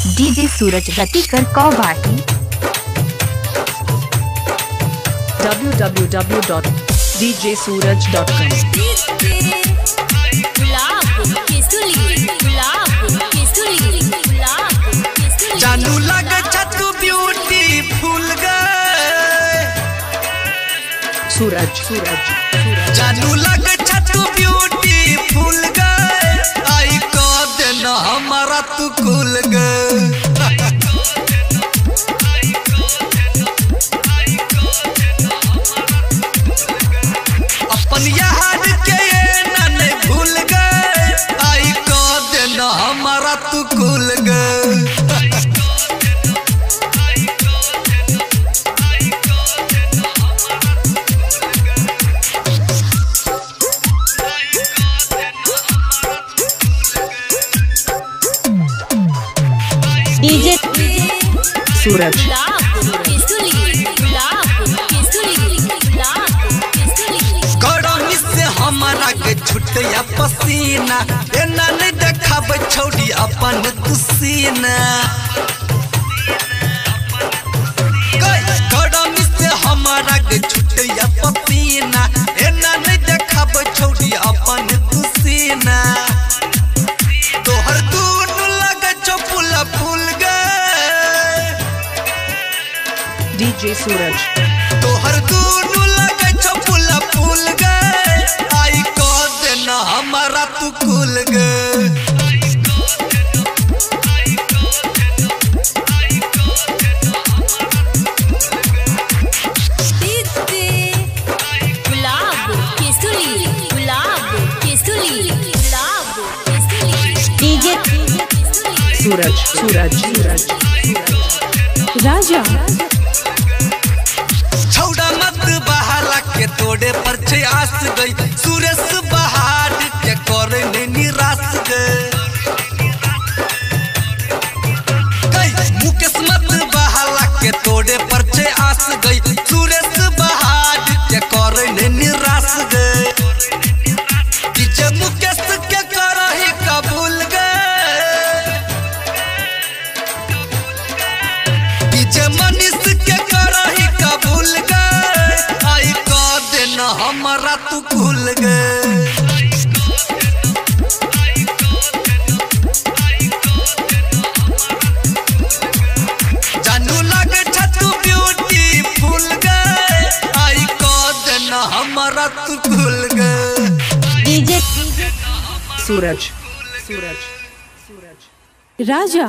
DJ सूरज रतिकर कौवाटी www.djsuraj.com जानू लगे छतु beauty फूल गए सूरज जानू लगे छतु ब्यूटी फूल गए आई को देना हमारा तू खुल गए अपन यार के ना नहीं भूल गए आई को देना हमारा तू खुल गए डीजे सूरज गरमी से हमारा के छुटिया पसीना एना नहीं देखाब छौड़ी अपन तुसीना गरमी से हमारा के छुटिया पसीना एना नहीं देखाब छौड़ी अपन तुसीना तोहर दूनु लगे चपुला फूल गए डीजे सूरज तोहर दूनु लगे चपुला फूल गए आई को देना हमारा तू खुल गए डीजे सूरज राजा छौड़ा मत बहाला के तोड़े पर छे आस गई सुरेश बहार के करे ने निराश गए मुकेश मत बहाला के तोड़े पर छे आस गई सुरेश बहार के करे ने निराश गए डीजे मुकेश के करही कबूल गए डीजे मनीष के करही कबूल गए आई को देना हमारा तू खुल गए जानू लगे छतु ब्यूटी फूल गए आई को देना हमारा तू खुल गए डीजे सूरज राजा